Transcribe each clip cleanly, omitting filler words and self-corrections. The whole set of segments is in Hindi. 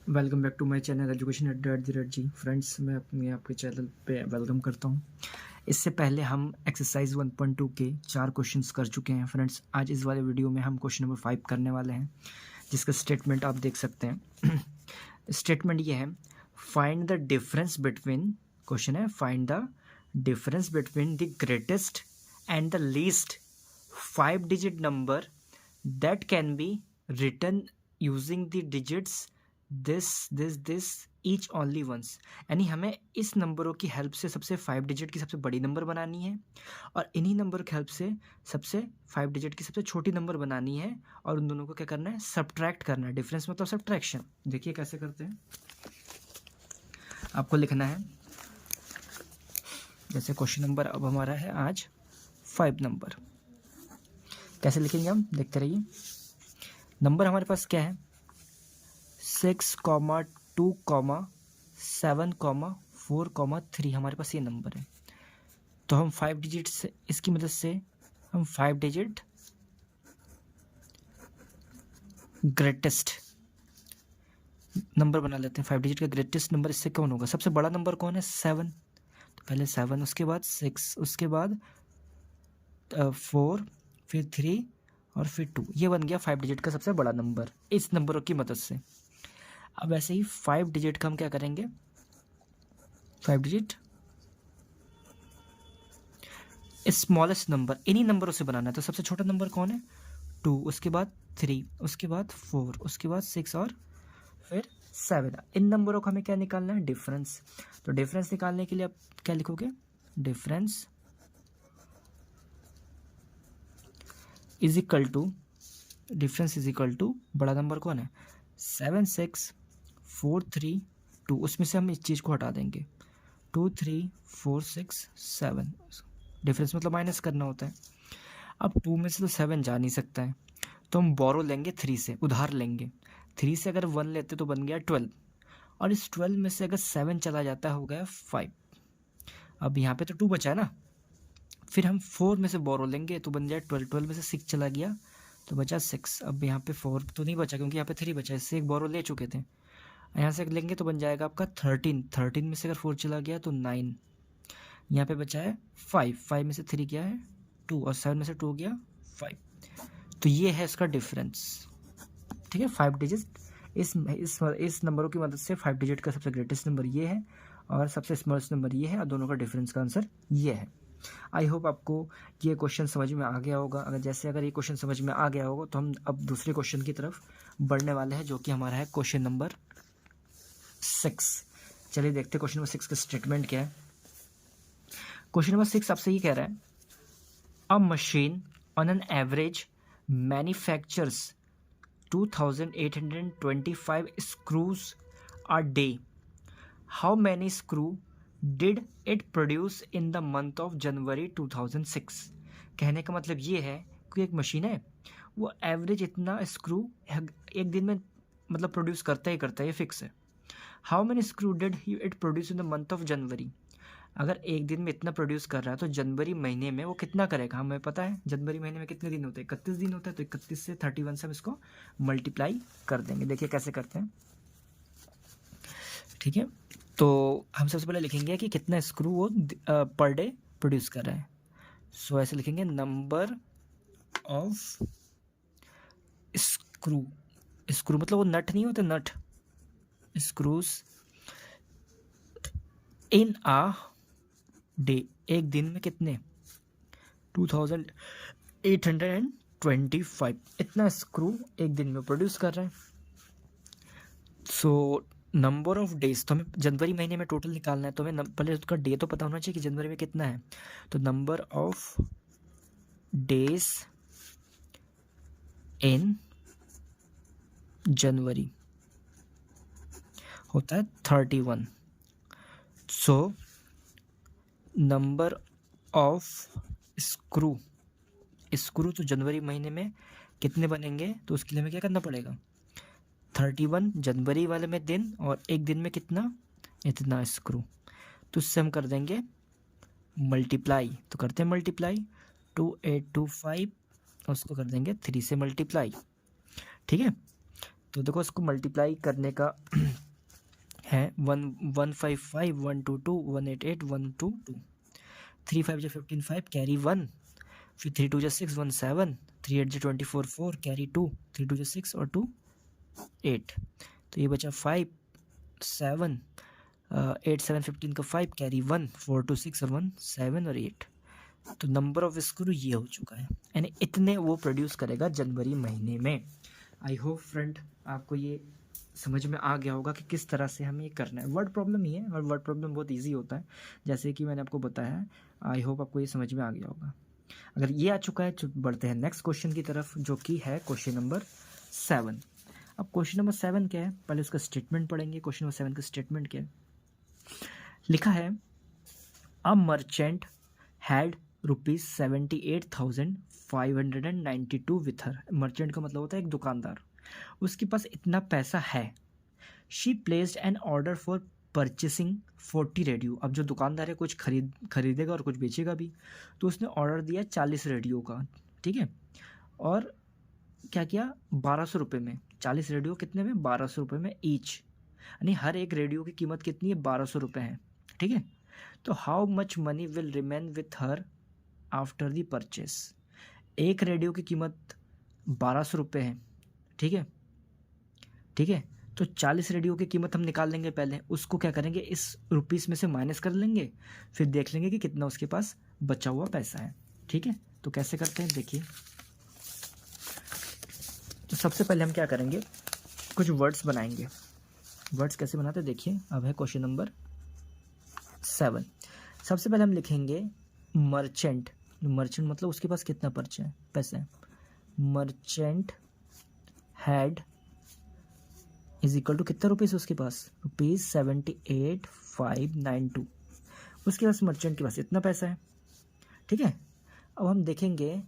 Welcome back to my channel education @@जी। फ्रेंड्स, मैं अपने आपके चैनल पे वेलकम करता हूँ। इससे पहले हम एक्सरसाइज 1.2 के 4 क्वेश्चंस कर चुके हैं। फ्रेंड्स, आज इस वाले वीडियो में हम क्वेश्चन नंबर 5 करने वाले हैं, जिसका स्टेटमेंट आप देख सकते हैं। स्टेटमेंट ये है, find the difference between, question है find the difference between the greatest and the least 5 digit number that can be written using the digits this each only once. यानी हमें इस नंबरों की हेल्प से सबसे 5 डिजिट की सबसे बड़ी नंबर बनानी है और इन्हीं नंबर की हेल्प से सबसे 5 डिजिट की सबसे छोटी नंबर बनानी है और उन दोनों को क्या करना है, सब्ट्रैक्ट करना है। डिफरेंस मतलब सब्ट्रैक्शन। देखिए कैसे करते हैं। आपको लिखना है, जैसे क्वेश्चन नंबर अब हमारा है आज 5 नंबर। कैसे लिखेंगे हम, देखते रहिए। नंबर हमारे पास क्या है, 6,2,7,4,3 हमारे पास ये नंबर है। तो हम 5 डिजिट से, इसकी मदद से हम 5 डिजिट ग्रेटेस्ट नंबर बना लेते हैं। 5 डिजिट का ग्रेटेस्ट नंबर इससे कौन होगा, सबसे बड़ा नंबर कौन है, 7। तो पहले 7, उसके बाद 6, उसके बाद 4, फिर 3 और फिर 2। ये बन गया 5 डिजिट का सबसे बड़ा नंबर इस नंबरों की मदद से। अब ऐसे ही 5 डिजिट का हम क्या करेंगे, 5 डिजिट स्मॉलेस्ट नंबर इन्हीं नंबरों से बनाना है। तो सबसे छोटा नंबर कौन है, 2, उसके बाद 3, उसके बाद 4, उसके बाद 6 और फिर 7। इन नंबरों का हमें क्या निकालना है, डिफरेंस। तो डिफरेंस निकालने के लिए आप क्या लिखोगे, difference is equal to, difference is equal to बड़ा नंबर कौन है, 7, 6, 4, 3, 2। उसमें से हम इस चीज़ को हटा देंगे, 2, 3, 4, 6, 7। डिफरेंस मतलब माइनस करना होता है। अब 2 में से तो 7 जा नहीं सकता है, तो हम बोरो लेंगे 3 से, उधार लेंगे। 3 से अगर 1 लेते तो बन गया 12, और इस 12 में से अगर 7 चला जाता है हो गया 5। अब यहाँ पे तो 2 बचा है ना, फिर हम 4 में से बोरो लेंगे तो बन जाए 12। 12 में से 6 चला गया तो बचा 6। अब यहाँ पे 4 तो नहीं बचा क्योंकि यहाँ पे 3 बचा, इससे एक बोरो ले चुके थे। यहाँ से लेंगे तो बन जाएगा आपका 13। 13 में से अगर 4 चला गया तो 9। यहाँ पे बचा है 5। 5 में से 3 गया है 2 और 7 में से 2 गया 5। तो ये है इसका डिफरेंस। ठीक है, 5 डिजिट इस नंबरों की मदद से 5 डिजिट का सबसे ग्रेटेस्ट नंबर ये है और सबसे स्मॉलेस्ट नंबर ये है, और दोनों का डिफरेंस का आंसर ये है। आई होप आपको ये क्वेश्चन समझ में आ गया होगा। अगर ये क्वेश्चन समझ में आ गया होगा तो हम अब दूसरे क्वेश्चन की तरफ बढ़ने वाले हैं, जो कि हमारा है क्वेश्चन नंबर 6। चलिए देखते हैं क्वेश्चन नंबर 6 का स्टेटमेंट क्या है। क्वेश्चन नंबर 6 आपसे ये कह रहा है, a machine on an average manufactures 2,825 screws a day. How many screw did it produce in the month of January 2006? कहने का मतलब ये है कि एक मशीन है, वो एवरेज इतना स्क्रू एक दिन में मतलब प्रोड्यूस करता ही करता है, ये फिक्स है। How many screw did it produce in the month of January? अगर एक दिन में इतना प्रोड्यूस कर रहा है तो जनवरी महीने में वो कितना करेगा, हमें पता है जनवरी महीने में कितने दिन होते हैं, 31 दिन होता है। तो 31 से 31 से हम इसको मल्टीप्लाई कर देंगे। देखिए कैसे करते हैं। ठीक है, तो हम सबसे पहले लिखेंगे कि कितना स्क्रू वो पर डे प्रोड्यूस कर रहा है। सो ऐसे लिखेंगे, नंबर ऑफ स्क्रू। स्क्रू मतलब वो नट नहीं होते, नट, स्क्रूज इन आ डे, एक दिन में कितने, 2,825 इतना स्क्रू एक दिन में प्रोड्यूस कर रहे हैं। सो नंबर ऑफ डेज, तो हमें जनवरी महीने में टोटल निकालना है, तो हमें पहले उसका डे तो पता होना चाहिए कि जनवरी में कितना है। तो नंबर ऑफ डेज इन जनवरी होता है 31। So number of screw, screw तो जनवरी महीने में कितने बनेंगे, तो उसके लिए हमें क्या करना पड़ेगा, 31 जनवरी वाले में दिन, और एक दिन में कितना, इतना स्क्रू। तो उससे हम कर देंगे मल्टीप्लाई। तो करते हैं मल्टीप्लाई, 2825 और उसको कर देंगे 3 से मल्टीप्लाई। ठीक है, तो देखो इसको मल्टीप्लाई करने का है 1,155,122 188 122 3 5 15 5 कैरी 1 फिर 3 2 6 1 7 3 8 24 4 कैरी 2 3 2 6 और 2 8 तो ये बचा 5 7 8 7 15 का 5 कैरी 1 4 2 6 और 1 7 और 8 तो नंबर ऑफ स्क्रू ये हो चुका है यानी इतने वो प्रोड्यूस करेगा जनवरी महीने में। आई होप फ्रेंड आपको ये समझ में आ गया होगा कि किस तरह से हमें ये करना है। वर्ड प्रॉब्लम ही है और वर्ड प्रॉब्लम बहुत इजी होता है जैसे कि मैंने आपको बताया है। आई होप आपको ये समझ में आ गया होगा। अगर ये आ चुका है तो बढ़ते हैं नेक्स्ट क्वेश्चन की तरफ जो कि है क्वेश्चन नंबर 7। अब क्वेश्चन नंबर 7 क्या है, पहले उसका स्टेटमेंट पढ़ेंगे। क्वेश्चन नंबर 7 का स्टेटमेंट क्या है, लिखा है a merchant had ₹78,592 with her. Merchant का मतलब होता है एक दुकानदार, उसके पास इतना पैसा है। She placed an order for purchasing 40 radio. अब जो दुकानदार है कुछ खरीदेगा और कुछ बेचेगा भी, तो उसने ऑर्डर दिया 40 रेडियो का, ठीक है। और क्या किया, 1200 रुपये में 40 रेडियो कितने में, 1200 रुपये में ईच, यानी हर एक रेडियो की कीमत कितनी है, 1200 रुपये है, ठीक है। तो how much money will remain with her after the purchase. एक रेडियो की कीमत 1200 रुपये है, ठीक है, ठीक है। तो 40 रेडियो की कीमत हम निकाल लेंगे, पहले उसको क्या करेंगे, इस रुपीस में से माइनस कर लेंगे, फिर देख लेंगे कि कितना उसके पास बचा हुआ पैसा है, ठीक है। तो कैसे करते हैं देखिए। तो सबसे पहले हम क्या करेंगे, कुछ वर्ड्स बनाएंगे। वर्ड्स कैसे बनाते हैं देखिए। अब है क्वेश्चन नंबर 7। सबसे पहले हम लिखेंगे मर्चेंट। मर्चेंट मतलब उसके पास कितना पैसा है। Merchant had is equal to कितना रुपीज़ उसके पास, ₹78,592। उसके पास मर्चेंट के पास इतना पैसा है, ठीक है। अब हम देखेंगे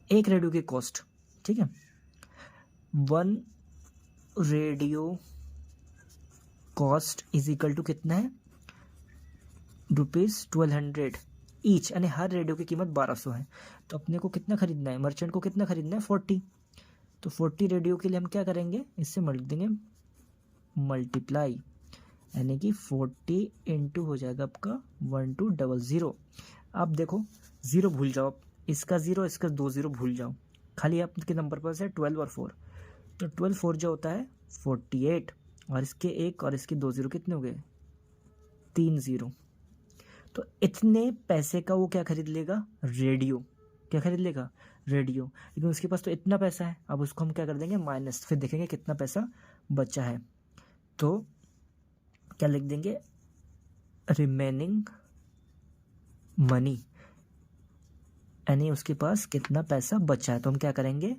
एक रेडियो की कॉस्ट, ठीक है। 1 radio cost is equal to कितना है, ₹1200 ईच, यानी हर रेडियो की कीमत 1200 है। तो अपने को कितना खरीदना है, मर्चेंट को कितना खरीदना है, 40। तो 40 रेडियो के लिए हम क्या करेंगे, इससे लिख देंगे मल्टीप्लाई, यानी कि 40 इंटू हो जाएगा आपका 1200। आप देखो ज़ीरो भूल जाओ, इसका ज़ीरो इसका 2 ज़ीरो भूल जाओ, खाली आपके नंबर पर से 12 और 4। तो 12 4 जो होता है 48, और इसके 1 और इसके 2 ज़ीरो कितने हो गए, 3 ज़ीरो। तो इतने पैसे का वो क्या खरीद लेगा, रेडियो। क्या खरीद लेगा, रेडियो। लेकिन उसके पास तो इतना पैसा है, अब उसको हम क्या कर देंगे, माइनस, फिर देखेंगे कितना पैसा बचा है। तो क्या लिख देंगे, रिमेनिंग मनी, यानी उसके पास कितना पैसा बचा है। तो हम क्या करेंगे,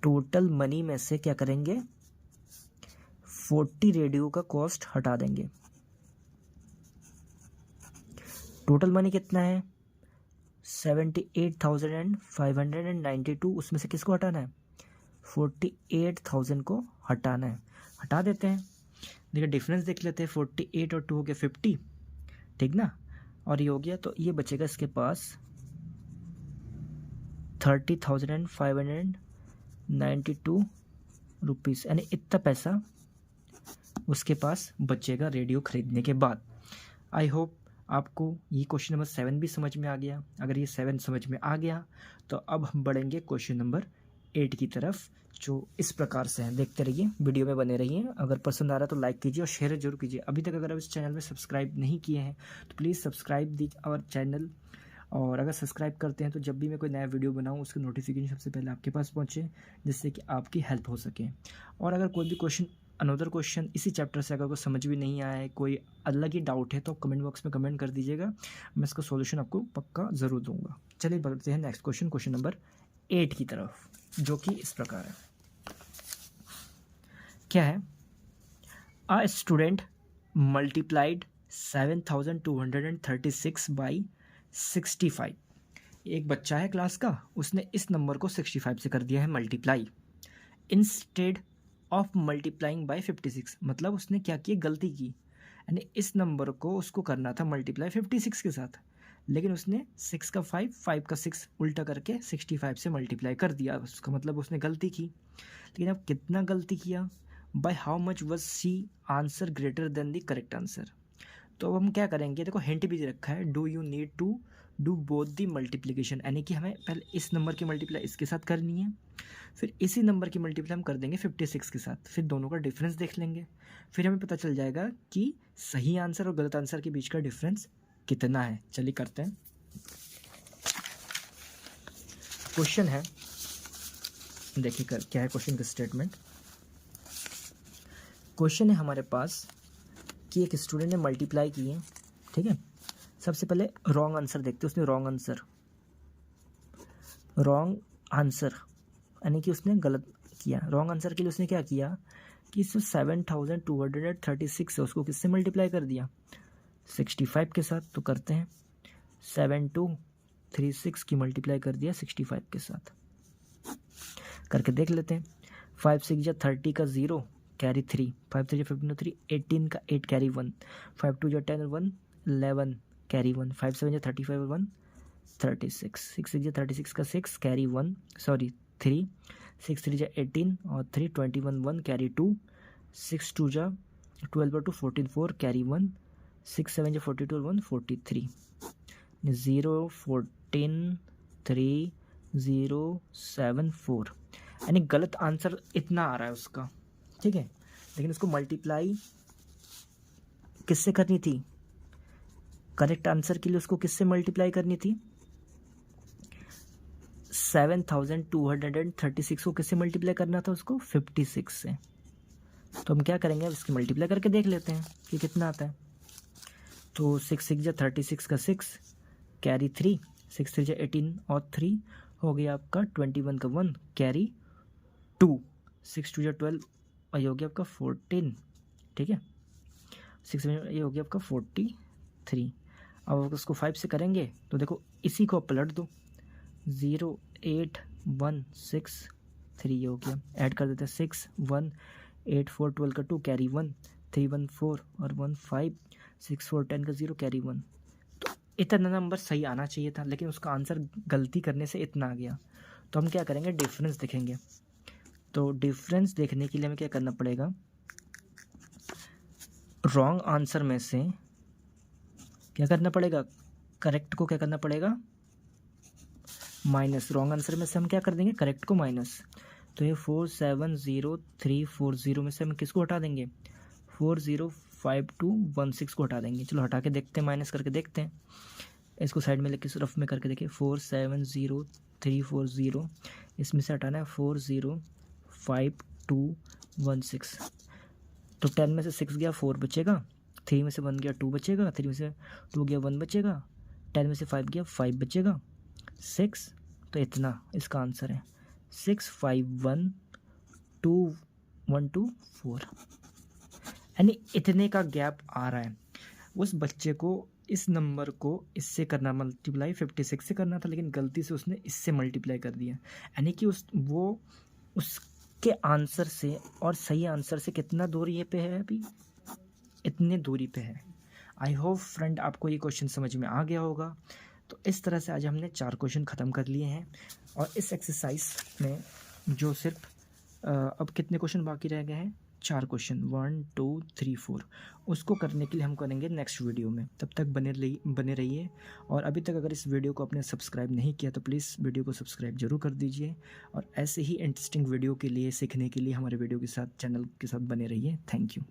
टोटल मनी में से क्या करेंगे, 40 रेडियो का कॉस्ट हटा देंगे। टोटल मनी कितना है, 78,592। उसमें से किसको हटाना है, 48,000 को हटाना है। हटा देते हैं, देखिए डिफरेंस देख लेते हैं, 48 और 2 हो गया 50, ठीक ना। और ये हो गया, तो ये बचेगा इसके पास 30,592 रुपीज़, यानी इतना पैसा उसके पास बचेगा रेडियो खरीदने के बाद। आई होप आपको ये क्वेश्चन नंबर 7 भी समझ में आ गया। अगर ये 7 समझ में आ गया तो अब हम बढ़ेंगे क्वेश्चन नंबर 8 की तरफ, जो इस प्रकार से है। देखते रहिए, वीडियो में बने रहिए। अगर पसंद आ रहा है तो लाइक कीजिए और शेयर जरूर कीजिए। अभी तक अगर आप इस चैनल में सब्सक्राइब नहीं किए हैं तो प्लीज़ सब्सक्राइब दीजिए आवर चैनल। और अगर सब्सक्राइब करते हैं तो जब भी मैं कोई नया वीडियो बनाऊं उसका नोटिफिकेशन सबसे पहले आपके पास पहुंचे, जिससे कि आपकी हेल्प हो सके। और अगर कोई भी अनदर क्वेश्चन इसी चैप्टर से अगर कोई समझ भी नहीं आया है, कोई अलग ही डाउट है, तो कमेंट बॉक्स में कमेंट कर दीजिएगा, मैं इसका सॉल्यूशन आपको पक्का ज़रूर दूंगा। चलिए बढ़ते हैं नेक्स्ट क्वेश्चन, क्वेश्चन नंबर 8 की तरफ, जो कि इस प्रकार है। क्या है, अ स्टूडेंट मल्टीप्लाइड 7,236 बाई 65। एक बच्चा है क्लास का, उसने इस नंबर को 65 से कर दिया है multiply, instead of multiplying by 56। मतलब उसने क्या किया, गलती की, यानी इस नंबर को उसको करना था मल्टीप्लाई 56 के साथ, लेकिन उसने 6 का 5, 5 का 6 उल्टा करके 65 से मल्टीप्लाई कर दिया। उसका मतलब उसने गलती की। लेकिन अब कितना गलती किया, by how much was C answer greater than the correct answer. तो अब हम क्या करेंगे, देखो हिंट भी दे रखा है, do you need to do both the multiplication, यानी कि हमें पहले इस नंबर की मल्टीप्लाई इसके साथ करनी है, फिर इसी नंबर की मल्टीप्लाई हम कर देंगे 56 के साथ, फिर दोनों का डिफरेंस देख लेंगे, फिर हमें पता चल जाएगा कि सही आंसर और गलत आंसर के बीच का डिफरेंस कितना है। चलिए करते हैं। क्वेश्चन है, देखिए क्या है क्वेश्चन का स्टेटमेंट। क्वेश्चन है हमारे पास कि एक स्टूडेंट ने मल्टीप्लाई की है, ठीक है। सबसे पहले रॉन्ग आंसर देखते हैं। उसने रॉन्ग आंसर यानी कि उसने गलत किया। रॉन्ग आंसर के लिए उसने क्या किया कि 7236 है, उसको किससे मल्टीप्लाई कर दिया, 65 के साथ। तो करते हैं, 7236 की मल्टीप्लाई कर दिया 65 के साथ, करके देख लेते हैं। 5 6 जा 30 का 0 कैरी 3, 5 3 जा 15 3, 18 का 8 कैरी 1, 5 2 जा 10 1 11 कैरी 1, 5 7 जा 35 1 36, 6 6 जा 36 का 6 कैरी 1 सॉरी 3, 6 3 जा 18 और 3 21 1 कैरी 2, 6 2 जा 12 और 2 14 4 कैरी 1, 6 7 जा 42 और 1 43, 0 14 3 0 7 4, यानी गलत आंसर इतना आ रहा है उसका, ठीक है। लेकिन उसको मल्टीप्लाई किससे करनी थी, करेक्ट आंसर के लिए उसको किससे मल्टीप्लाई करनी थी, 7236 को किससे मल्टीप्लाई करना था उसको, 56 से। तो हम क्या करेंगे, अब इसकी मल्टीप्लाई करके देख लेते हैं कि कितना आता है। तो 6 6 जा 36 का 6 कैरी 3, 6 3 जा 18 और 3 हो गया आपका 21 का 1 कैरी 2, 6 2 जा 12 और ये हो गया आपका 14, ठीक है। 6 ये हो गया आपका 43। अब उसको 5 से करेंगे तो देखो इसी को पलट दो, 0 8 1 6 3 ये हो गया, ऐड कर देते हैं 6 1 8 4 12 का 2 कैरी 1, 3 1 4 और 1 5, 6 4 10 का 0 कैरी 1। तो इतना नंबर सही आना चाहिए था, लेकिन उसका आंसर गलती करने से इतना आ गया। तो हम क्या करेंगे, डिफरेंस देखेंगे। तो डिफरेंस देखने के लिए हमें क्या करना पड़ेगा, रॉन्ग आंसर में से क्या करना पड़ेगा, करेक्ट को क्या करना पड़ेगा, माइनस। रॉन्ग आंसर में से हम क्या कर देंगे, करेक्ट को माइनस। तो ये 470340 में से हम किसको हटा देंगे, 405216 को हटा देंगे। चलो हटा के देखते हैं, माइनस करके देखते हैं। इसको साइड में लेके रफ में करके देखिए, 470340 इसमें से हटाना है 405216। तो 10 में से 6 गया 4 बचेगा, 3 में से 1 गया 2 बचेगा, 3 में से 2 गया 1 बचेगा, 10 में से 5 गया 5 बचेगा, 6। तो इतना इसका आंसर है 651212 यानी इतने का गैप आ रहा है। उस बच्चे को इस नंबर को इससे करना मल्टीप्लाई 56 से करना था, लेकिन गलती से उसने इससे मल्टीप्लाई कर दिया, यानी कि उसके आंसर से और सही आंसर से कितना दूरी पे है, अभी इतने दूरी पे है। आई होप फ्रेंड आपको ये क्वेश्चन समझ में आ गया होगा। तो इस तरह से आज हमने 4 क्वेश्चन ख़त्म कर लिए हैं, और इस एक्सरसाइज में जो सिर्फ अब कितने क्वेश्चन बाकी रह गए हैं, 4 क्वेश्चन 1 2 3 4, उसको करने के लिए हम करेंगे नेक्स्ट वीडियो में। तब तक बने रहिए। और अभी तक अगर इस वीडियो को आपने सब्सक्राइब नहीं किया तो प्लीज़ वीडियो को सब्सक्राइब जरूर कर दीजिए, और ऐसे ही इंटरेस्टिंग वीडियो के लिए, सीखने के लिए हमारे वीडियो के साथ, चैनल के साथ बने रहिए। Thank you.